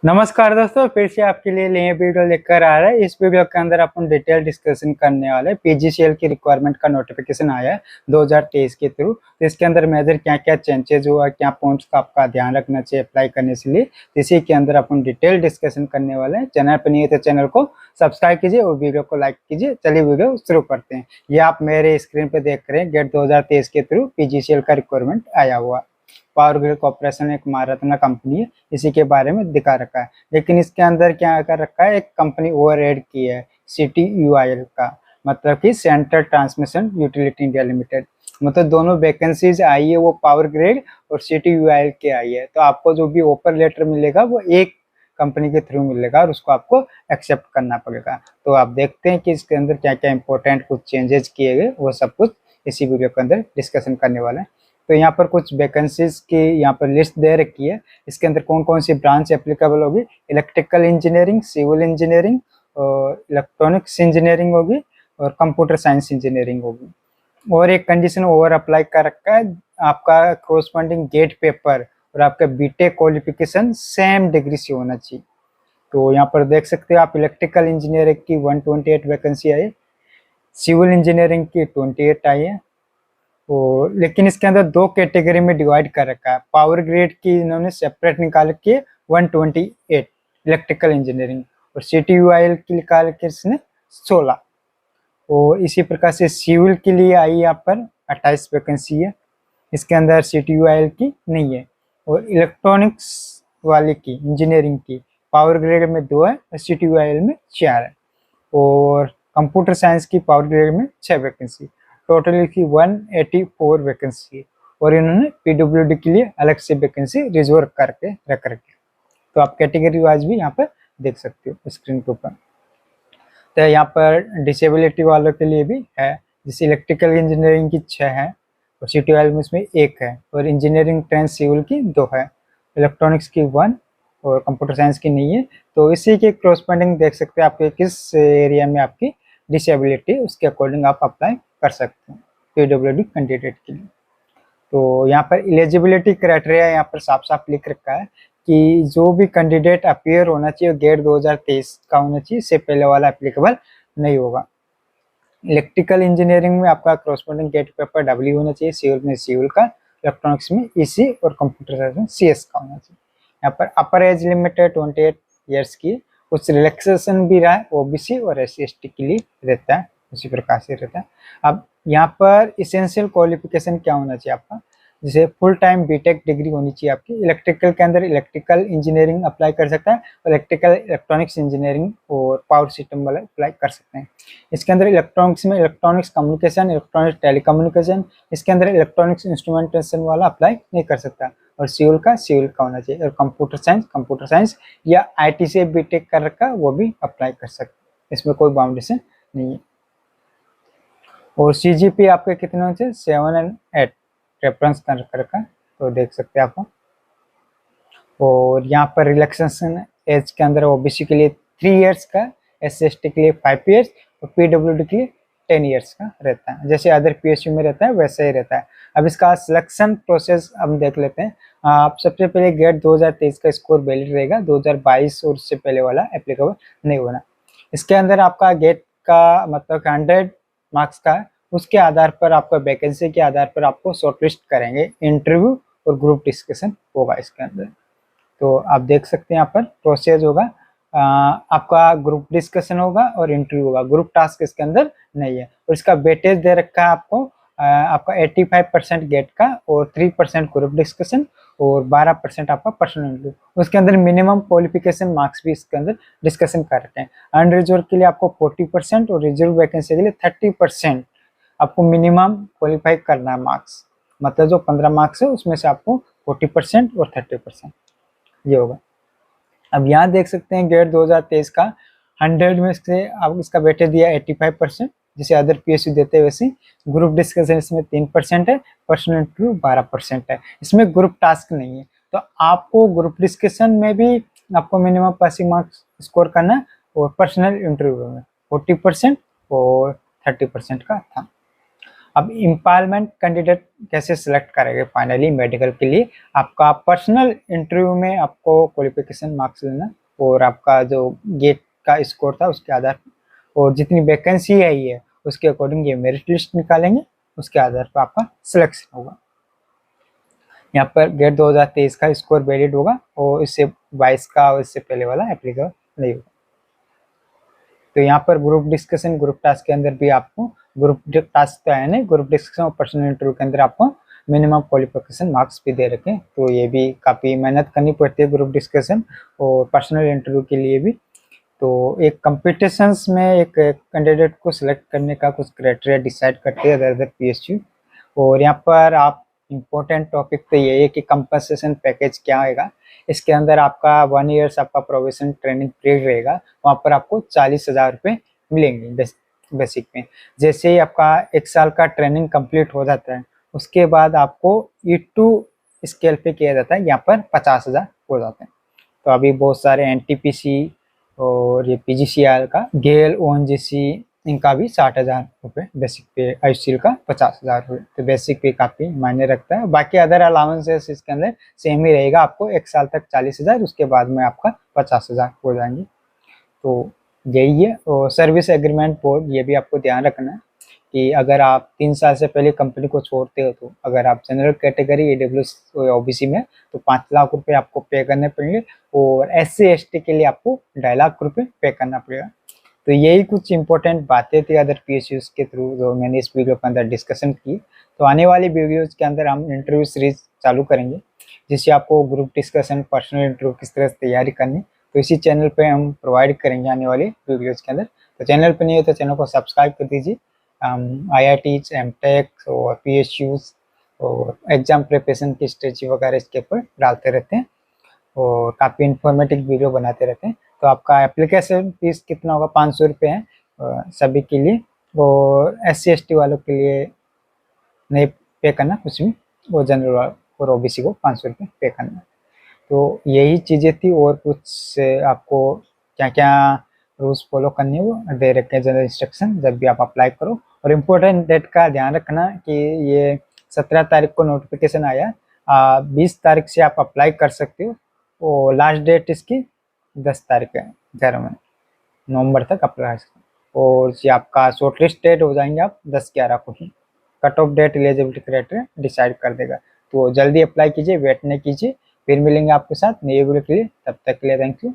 नमस्कार दोस्तों, फिर से आपके लिए नई वीडियो लेकर आ रहा है। इस वीडियो के अंदर अपन डिटेल डिस्कशन करने वाले हैं। पीजीसीएल की रिक्वायरमेंट का नोटिफिकेशन आया है 2023 के थ्रू। तो इसके अंदर मेजर क्या क्या चेंजेस हुआ, क्या पॉइंट्स का आपका ध्यान रखना चाहिए अप्लाई करने से लिए, इसी के अंदर अपन डिटेल डिस्कशन करने वाले हैं। चैनल पर नहीं है तो चैनल को सब्सक्राइब कीजिए और वीडियो को लाइक कीजिए। चलिए वीडियो शुरू करते हैं। ये आप मेरे स्क्रीन पर देख रहे हैं, गेट 2023 के थ्रू पीजीसीएल का रिक्वायरमेंट आया हुआ। पावर ग्रिड कॉर्पोरेशन एक महारत्न कंपनी है, इसी के बारे में दिखा रखा है। लेकिन इसके अंदर क्या कर रखा है, एक कंपनी ओवर एड की है, CTUIL का, मतलब कि central transmission utility India limited. मतलब दोनों वैकेंसीज आई है, वो पावर ग्रिड और CTUIL के आई है। तो आपको जो भी ऑफर लेटर मिलेगा वो एक कंपनी के थ्रू मिलेगा और उसको आपको एक्सेप्ट करना पड़ेगा। तो आप देखते हैं कि इसके अंदर क्या क्या इंपॉर्टेंट कुछ चेंजेस किए गए, वो सब कुछ इसी वीडियो के अंदर डिस्कशन करने वाला है। तो यहाँ पर कुछ वैकेंसीज की यहाँ पर लिस्ट दे रखी है। इसके अंदर कौन कौन सी ब्रांच एप्लीकेबल होगी, इलेक्ट्रिकल इंजीनियरिंग, सिविल इंजीनियरिंग और इलेक्ट्रॉनिक्स इंजीनियरिंग होगी और कंप्यूटर साइंस इंजीनियरिंग होगी। और एक कंडीशन ओवर अप्लाई कर रखा है, आपका कोरस्पॉन्डिंग गेट पेपर और आपका बीटेक क्वालिफिकेशन सेम डिग्री से होना चाहिए। तो यहाँ पर देख सकते हो आप, इलेक्ट्रिकल इंजीनियरिंग की 128 वैकेंसी आई है, सिविल इंजीनियरिंग की 28 आई है। और लेकिन इसके अंदर दो कैटेगरी में डिवाइड कर रखा है। पावर ग्रेड की इन्होंने सेपरेट निकाल के 128 इलेक्ट्रिकल इंजीनियरिंग और CTUIL की निकाल के इसने 16। और इसी प्रकार से सिविल के लिए आई यहाँ पर 28 वैकेंसी है, इसके अंदर CTUIL की नहीं है। और इलेक्ट्रॉनिक्स वाले की इंजीनियरिंग की पावर ग्रेड में 2 है और CTUIL में 4 है। और कंप्यूटर साइंस की पावर ग्रेड में 6 वैकेंसी, टोटल इसकी 184 वैकेंसी है। और इन्होंने PWD के लिए अलग से वैकेंसी रिजर्व करके रख रखी। तो आप कैटेगरी वाइज भी यहाँ पर देख सकते हो स्क्रीन के ऊपर। तो यहाँ पर डिसेबिलिटी वालों के लिए भी है, जैसे इलेक्ट्रिकल इंजीनियरिंग की 6 है और CTUIL में इसमें 1 है और इंजीनियरिंग ट्रेंड सिविल की 2 है, इलेक्ट्रॉनिक्स की 1 और कंप्यूटर साइंस की नहीं है। तो इसी के क्रॉसपेंडिंग देख सकते हैं आपके किस एरिया में आपकी डिसेबिलिटी, उसके अकॉर्डिंग आप अप्लाई कर सकते हैं PWD कैंडिडेट के लिए। तो यहाँ पर एलिजिबिलिटी क्राइटेरिया यहाँ पर साफ साफ लिख रखा है कि जो भी कैंडिडेट अपीयर होना चाहिए गेट 2023 का होना चाहिए, इससे पहले वाला एप्लीकेबल नहीं होगा। इलेक्ट्रिकल इंजीनियरिंग में आपका क्रॉसपोंडिंग गेट पेपर W होना चाहिए, सिविल में सिविल का, इलेक्ट्रॉनिक्स में EC और कंप्यूटर साइंस में CS का होना चाहिए। यहाँ पर अपर एज लिमिट है 28 ईयर्स की, कुछ रिलैक्सेशन भी रहा है OBC और SC/ST के लिए रहता है, उसी प्रकार से रहता है। अब यहाँ पर इसेंशियल क्वालिफिकेशन क्या होना चाहिए आपका, जैसे फुल टाइम बीटेक डिग्री होनी चाहिए आपकी। इलेक्ट्रिकल के अंदर इलेक्ट्रिकल इंजीनियरिंग अप्लाई कर सकता है, इलेक्ट्रिकल इलेक्ट्रॉनिक्स इंजीनियरिंग और पावर सिस्टम वाला अप्लाई कर सकते हैं। इसके अंदर इलेक्ट्रॉनिक्स में इलेक्ट्रॉनिक्स कम्युनिकेशन, इलेक्ट्रॉनिक्स टेलीकम्युनिकेशन, इसके अंदर इलेक्ट्रॉनिक्स इंस्ट्रूमेंटेशन वाला अप्लाई नहीं कर सकता। और सिविल का होना चाहिए। और कंप्यूटर साइंस या IT से बीटेक कर रखा वो भी अप्लाई कर सकते हैं, इसमें कोई बाउंडेशन नहीं है। और CGP आपके कितने होने चाहिए, 7 और 8 रेफरेंस कर रखा, तो देख सकते हैं आप। और यहाँ पर रिलैक्सेशन एज के अंदर OBC के लिए 3 इयर्स का, SC/ST के लिए 5 इयर्स और PWD के लिए 10 इयर्स का रहता है। जैसे अदर PSU में रहता है वैसा ही रहता है। अब इसका सिलेक्शन प्रोसेस हम देख लेते हैं। आप सबसे पहले गेट 2023 का स्कोर वैलिड रहेगा, 2022 और उससे पहले वाला एप्लीकेबल नहीं होना। इसके अंदर आपका गेट का मतलब 100 मार्क्स का है, उसके आधार पर आपका वैकेंसी के आधार पर आपको शॉर्टलिस्ट करेंगे, इंटरव्यू और ग्रुप डिस्कशन होगा इसके अंदर। तो आप देख सकते हैं यहाँ पर प्रोसेस होगा, आपका ग्रुप डिस्कशन होगा और इंटरव्यू होगा। ग्रुप टास्क इसके अंदर नहीं है। और इसका वेटेज दे रखा है आपको, आपका 85% गेट का और 3% ग्रुप डिस्कशन और 12% आपका पर्सनल इंटरव्यू। उसके अंदर मिनिमम क्वालिफिकेशन मार्क्स भी इसके अंदर डिस्कशन कर रखे हैं। अनरिजर्व के लिए आपको 40% और रिजर्व वैकेंसी के लिए 30% आपको मिनिमम क्वालिफाई करना है मार्क्स। मतलब जो 15 मार्क्स है उसमें से आपको 40% और 30% ये होगा। अब यहाँ देख सकते हैं गेट 2023 का 100 में से आप इसका वेटेज दिया 85%, जैसे अदर PSU देते हैं वैसे। ग्रुप डिस्कशन इसमें 3% है, पर्सनल इंटरव्यू 12% है। इसमें ग्रुप टास्क नहीं है। तो आपको ग्रुप डिस्कशन में भी आपको मिनिमम पासिंग मार्क्स स्कोर करना है और पर्सनल इंटरव्यू में 40% और 30% का था। अब एम्पावरमेंट कैंडिडेट कैसे सिलेक्ट करेंगे फाइनली मेडिकल के लिए, आपका पर्सनल इंटरव्यू में आपको क्वालिफिकेशन मार्क्स लेना और आपका जो गेट का स्कोर था उसके आधार पर और जितनी वैकेंसी है ये उसके अकॉर्डिंग ये मेरिट लिस्ट निकालेंगे, उसके आधार पर आपका सिलेक्शन होगा। यहाँ पर गेट 2023 का स्कोर वैलिड होगा और इससे 22 का और इससे पहले वाला एप्लीकेबल नहीं होगा। तो यहाँ पर ग्रुप डिस्कशन ग्रुप टास्क के अंदर भी आपको ग्रुप टास्क तो है नहीं, ग्रुप डिस्कशन और पर्सनल इंटरव्यू के अंदर आपको मिनिमम क्वालिफिकेशन मार्क्स भी दे रखे, तो ये भी काफ़ी मेहनत करनी पड़ती है ग्रुप डिस्कशन और पर्सनल इंटरव्यू के लिए भी। तो एक कंपटीशंस में एक कैंडिडेट को सिलेक्ट करने का कुछ क्राइटेरिया डिसाइड करते हैं अदर पीएसयू। और यहाँ पर आप इम्पोर्टेंट टॉपिक तो ये है कि कंपनसेशन पैकेज क्या होगा। इसके अंदर आपका 1 ईयर्स आपका प्रोविजन ट्रेनिंग पीरियड रहेगा, वहाँ पर आपको 40,000 रुपये मिलेंगे बेसिक में। जैसे ही आपका 1 साल का ट्रेनिंग कंप्लीट हो जाता है उसके बाद आपको E2 स्केल पे किया जाता है, यहाँ पर 50,000 हो जाते हैं। तो अभी बहुत सारे NTPC और ये PGCIL का गेल ONGC इनका भी 60,000 रुपये बेसिक पे, ICL का 50,000 रुपये। तो बेसिक पे काफ़ी मायने रखता है। बाकी अदर अलाउंसेस इसके अंदर सेम ही रहेगा, आपको 1 साल तक 40,000, उसके बाद में आपका 50,000 हो जाएंगे। तो यही है। और सर्विस एग्रीमेंट बोर्ड ये भी आपको ध्यान रखना है कि अगर आप 3 साल से पहले कंपनी को छोड़ते हो, तो अगर आप जनरल कैटेगरी AWS OBC में तो 5 लाख रुपए आपको पे करने पड़ेंगे और SC ST के लिए आपको 2.5 लाख रुपए पे करना पड़ेगा। तो यही कुछ इंपॉर्टेंट बातें थी अदर PSUs के थ्रू जो मैंने इस वीडियो के अंदर डिस्कशन की। तो आने वाली वीडियोज के अंदर हम इंटरव्यू सीरीज चालू करेंगे जिससे आपको ग्रुप डिस्कशन पर्सनल इंटरव्यू किस तरह से तैयारी करनी, तो इसी चैनल पे हम प्रोवाइड करेंगे आने वाली वीडियोज के अंदर। तो चैनल पर नहीं है तो चैनल को सब्सक्राइब कर दीजिए। IIT MTech और PSUs और एग्जाम प्रिपरेशन की स्ट्रेटजी वगैरह इसके ऊपर डालते रहते हैं और काफ़ी इंफॉर्मेटिव वीडियो बनाते रहते हैं। तो आपका एप्लीकेशन फीस कितना होगा, 500 रुपये है सभी के लिए, और SC ST वालों के लिए नहीं पे करना कुछ भी, वो जनरल और OBC को 500 रुपये पे करना। तो यही चीज़ें थी और कुछ आपको क्या क्या रूल्स फॉलो करने वो दे रखे हैं जनरल इंस्ट्रक्शन जब भी आप अप्लाई करो। और इम्पोर्टेंट डेट का ध्यान रखना कि ये 17 तारीख को नोटिफिकेशन आया, 20 तारीख से आप अप्लाई कर सकते हो और लास्ट डेट इसकी 10 तारीख है, 11 नवंबर तक अप्लाई। और ये आपका शॉर्ट लिस्ट डेट हो जाएंगे आप 10/11 को ही, cut off date eligibility criteria decide कर देगा। तो जल्दी अप्लाई कीजिए, वेट नहीं कीजिए। फिर मिलेंगे आपके साथ नई वीडियो के लिए, तब तक के लिए थैंक यू।